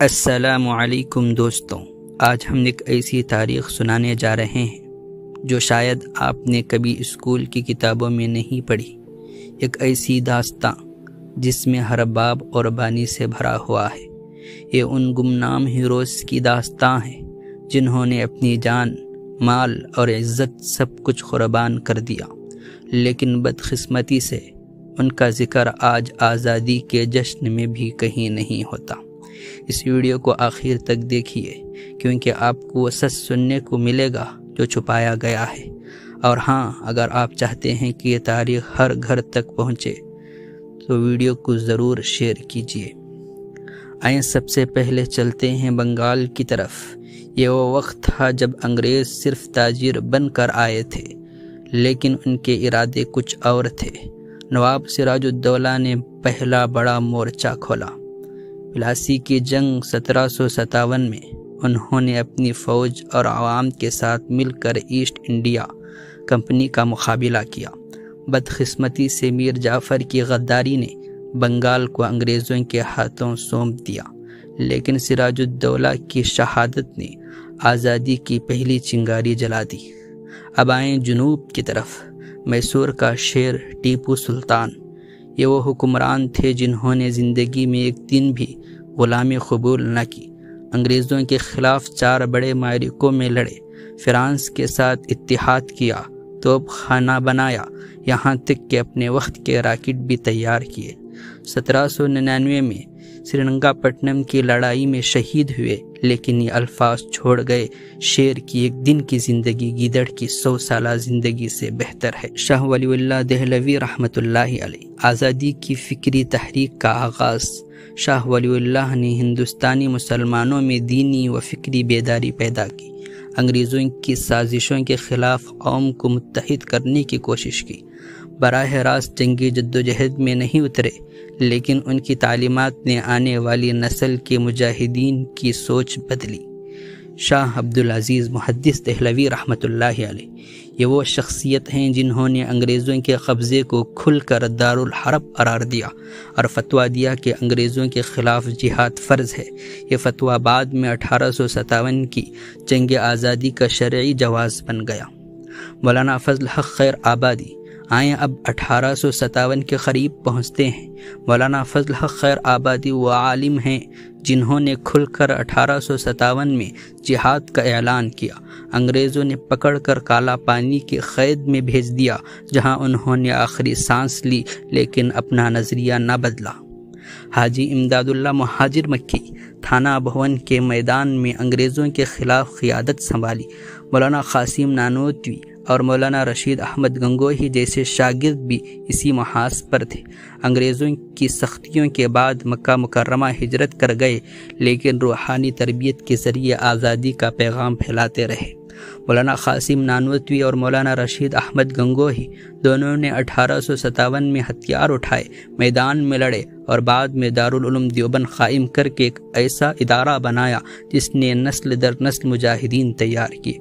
السلام علیکم دوستوں، آج ہم ایک ایسی تاریخ سنانے جا رہے ہیں جو شاید آپ نے کبھی اسکول کی کتابوں میں نہیں پڑھی۔ ایک ایسی داستاں جس میں ہر باب اور بانی سے بھرا ہوا ہے۔ یہ ان گمنام ہیروز کی داستاں ہے جنہوں نے اپنی جان، مال اور عزت سب کچھ قربان کر دیا، لیکن بدقسمتی سے ان کا ذکر آج آزادی کے جشن میں بھی کہیں نہیں ہوتا۔ اس ویڈیو کو آخر تک دیکھیے کیونکہ آپ کو وہ سچ سننے کو ملے گا جو چھپایا گیا ہے۔ اور ہاں، اگر آپ چاہتے ہیں کہ یہ تاریخ ہر گھر تک پہنچے تو ویڈیو کو ضرور شیئر کیجیے۔ آئیں سب سے پہلے چلتے ہیں بنگال کی طرف۔ یہ وہ وقت تھا جب انگریز صرف تاجر بن کر آئے تھے، لیکن ان کے ارادے کچھ اور تھے۔ نواب سراج الدولہ نے پہلا بڑا مورچہ کھولا۔ پلاسی کی جنگ 1757 میں انہوں نے اپنی فوج اور عوام کے ساتھ مل کر ایسٹ انڈیا کمپنی کا مقابلہ کیا۔ بدقسمتی سے میر جعفر کی غداری نے بنگال کو انگریزوں کے ہاتھوں سونپ دیا، لیکن سراج الدولہ کی شہادت نے آزادی کی پہلی چنگاری جلا دی۔ اب آئیں جنوب کی طرف۔ میسور کا شیر ٹیپو سلطان، یہ وہ حکمران تھے جنہوں نے زندگی میں ایک دن بھی غلامی قبول نہ کی۔ انگریزوں کے خلاف 4 بڑے معرکوں میں لڑے، فرانس کے ساتھ اتحاد کیا، توپ خانہ بنایا، یہاں تک کہ اپنے وقت کے راکٹ بھی تیار کیے۔ 1799 میں سرنگا پٹنم کی لڑائی میں شہید ہوئے، لیکن یہ الفاظ چھوڑ گئے، شیر کی ایک دن کی زندگی گیدڑ کی 100 سالہ زندگی سے بہتر ہے۔ شاہ ولی اللہ دہلوی رحمۃ اللہ علیہ۔ آزادی کی فکری تحریک کا آغاز۔ شاہ ولی اللہ نے ہندوستانی مسلمانوں میں دینی و فکری بیداری پیدا کی، انگریزوں کی سازشوں کے خلاف قوم کو متحد کرنے کی کوشش کی۔ براہ راست جنگی جدوجہد میں نہیں اترے، لیکن ان کی تعلیمات نے آنے والی نسل کے مجاہدین کی سوچ بدلی۔ شاہ عبدالعزیز محدث دہلوی رحمۃ اللہ علیہ، یہ وہ شخصیت ہیں جنہوں نے انگریزوں کے قبضے کو کھل کر دارالحرب قرار دیا اور فتویٰ دیا کہ انگریزوں کے خلاف جہاد فرض ہے۔ یہ فتویٰ بعد میں 1857 کی جنگ آزادی کا شرعی جواز بن گیا۔ مولانا فضل حق خیر آبادی۔ آئیں اب 1857 کے قریب پہنچتے ہیں۔ مولانا فضل حق خیر آبادی وہ عالم ہیں جنہوں نے کھل کر 1857 میں جہاد کا اعلان کیا۔ انگریزوں نے پکڑ کر کالا پانی کی قید میں بھیج دیا، جہاں انہوں نے آخری سانس لی، لیکن اپنا نظریہ نہ بدلا۔ حاجی امداد اللہ مہاجر مکی، تھانہ بھون کے میدان میں انگریزوں کے خلاف قیادت سنبھالی۔ مولانا قاسم نانوتوی اور مولانا رشید احمد گنگوہی جیسے شاگرد بھی اسی محاذ پر تھے۔ انگریزوں کی سختیوں کے بعد مکہ مکرمہ ہجرت کر گئے، لیکن روحانی تربیت کے ذریعے آزادی کا پیغام پھیلاتے رہے۔ مولانا قاسم نانوتوی اور مولانا رشید احمد گنگوہی دونوں نے 1857 میں ہتھیار اٹھائے، میدان میں لڑے اور بعد میں دارالعلوم دیوبند قائم کر کے ایک ایسا ادارہ بنایا جس نے نسل در نسل مجاہدین تیار کیے۔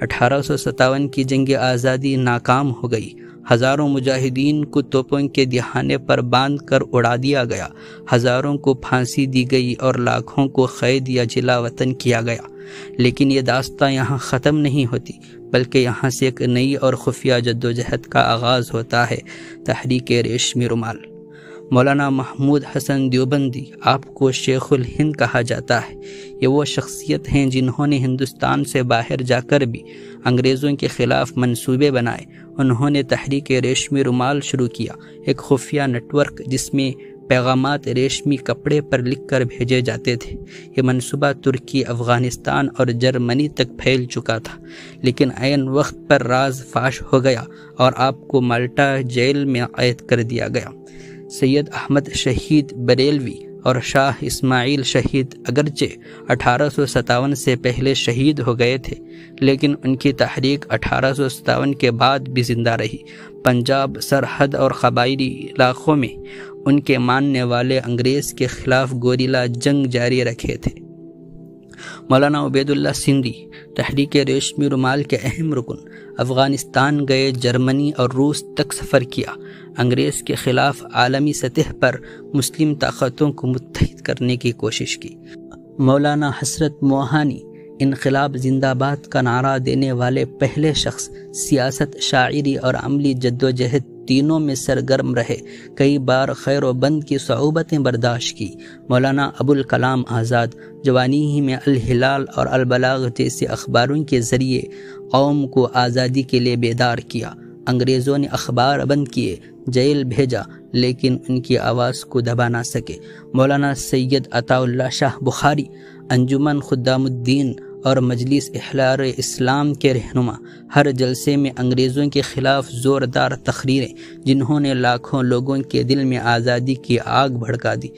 1857 کی جنگ آزادی ناکام ہو گئی۔ ہزاروں مجاہدین کو توپوں کے دہانے پر باندھ کر اڑا دیا گیا، ہزاروں کو پھانسی دی گئی اور لاکھوں کو قید یا جلا وطن کیا گیا۔ لیکن یہ داستان یہاں ختم نہیں ہوتی، بلکہ یہاں سے ایک نئی اور خفیہ جدوجہد کا آغاز ہوتا ہے، تحریک ریشمی رومال۔ مولانا محمود حسن دیوبندی، آپ کو شیخ الہند کہا جاتا ہے، یہ وہ شخصیت ہیں جنہوں نے ہندوستان سے باہر جا کر بھی انگریزوں کے خلاف منصوبے بنائے۔ انہوں نے تحریک ریشمی رومال شروع کیا، ایک خفیہ نیٹ ورک جس میں پیغامات ریشمی کپڑے پر لکھ کر بھیجے جاتے تھے۔ یہ منصوبہ ترکی، افغانستان اور جرمنی تک پھیل چکا تھا، لیکن عین وقت پر راز فاش ہو گیا اور آپ کو مالٹا جیل میں قید کر دیا گیا۔ سید احمد شہید بریلوی اور شاہ اسماعیل شہید اگرچہ 1857 سے پہلے شہید ہو گئے تھے، لیکن ان کی تحریک 1857 کے بعد بھی زندہ رہی۔ پنجاب، سرحد اور قبائلی علاقوں میں ان کے ماننے والے انگریز کے خلاف گوریلا جنگ جاری رکھے تھے۔ مولانا عبید اللہ سندھی، تحریک ریشمی رومال کے اہم رکن، افغانستان گئے، جرمنی اور روس تک سفر کیا، انگریز کے خلاف عالمی سطح پر مسلم طاقتوں کو متحد کرنے کی کوشش کی۔ مولانا حسرت موہانی انقلاب زندہ باد کا نعرہ دینے والے پہلے شخص، سیاست، شاعری اور عملی جدوجہد تینوں میں سرگرم رہے، کئی بار خیر و بند کی صعوبتیں برداشت کی۔ مولانا ابوالکلام آزاد جوانی ہی میں الہلال اور البلاغ جیسے اخباروں کے ذریعے قوم کو آزادی کے لیے بیدار کیا۔ انگریزوں نے اخبار بند کیے، جیل بھیجا، لیکن ان کی آواز کو دبا نہ سکے۔ مولانا سید عطا اللہ شاہ بخاری انجمن خدام الدین اور مجلس احرار اسلام کے رہنما، ہر جلسے میں انگریزوں کے خلاف زوردار تقریریں، جنہوں نے لاکھوں لوگوں کے دل میں آزادی کی آگ بھڑکا دی۔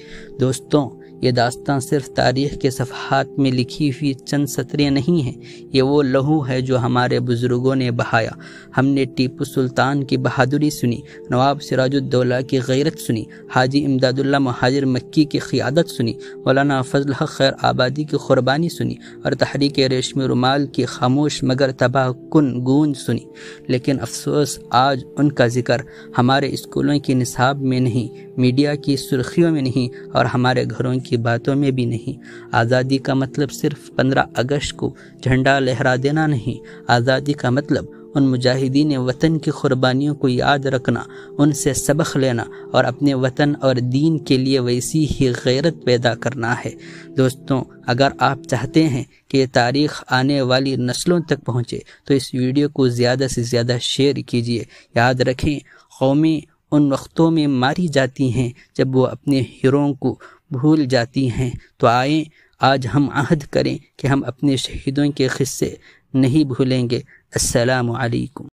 دوستوں، یہ داستان صرف تاریخ کے صفحات میں لکھی ہوئی چند سطریں نہیں ہیں، یہ وہ لہو ہے جو ہمارے بزرگوں نے بہایا۔ ہم نے ٹیپو سلطان کی بہادری سنی، نواب سراج الدولہ کی غیرت سنی، حاجی امداد اللہ مہاجر مکی کی قیادت سنی، مولانا فضل حق خیر آبادی کی قربانی سنی، اور تحریک ریشمی رومال کی خاموش مگر تباہ کن گونج سنی۔ لیکن افسوس، آج ان کا ذکر ہمارے اسکولوں کی نصاب میں نہیں، میڈیا کی سرخیوں میں نہیں، اور ہمارے گھروں کی باتوں میں بھی نہیں۔ آزادی کا مطلب صرف 15 اگست کو جھنڈا لہرا دینا نہیں، آزادی کا مطلب ان مجاہدین وطن کی قربانیوں کو یاد رکھنا، ان سے سبق لینا، اور اپنے وطن اور دین کے لیے ویسی ہی غیرت پیدا کرنا ہے۔ دوستوں، اگر آپ چاہتے ہیں کہ یہ تاریخ آنے والی نسلوں تک پہنچے تو اس ویڈیو کو زیادہ سے زیادہ شیئر کیجیے۔ یاد رکھیں، قومیں ان وقتوں میں ماری جاتی ہیں جب وہ اپنے ہیروؤں کو بھول جاتی ہیں، تو آئیں آج ہم عہد کریں کہ ہم اپنے شہیدوں کے قصے نہیں بھولیں گے۔ السلام علیکم۔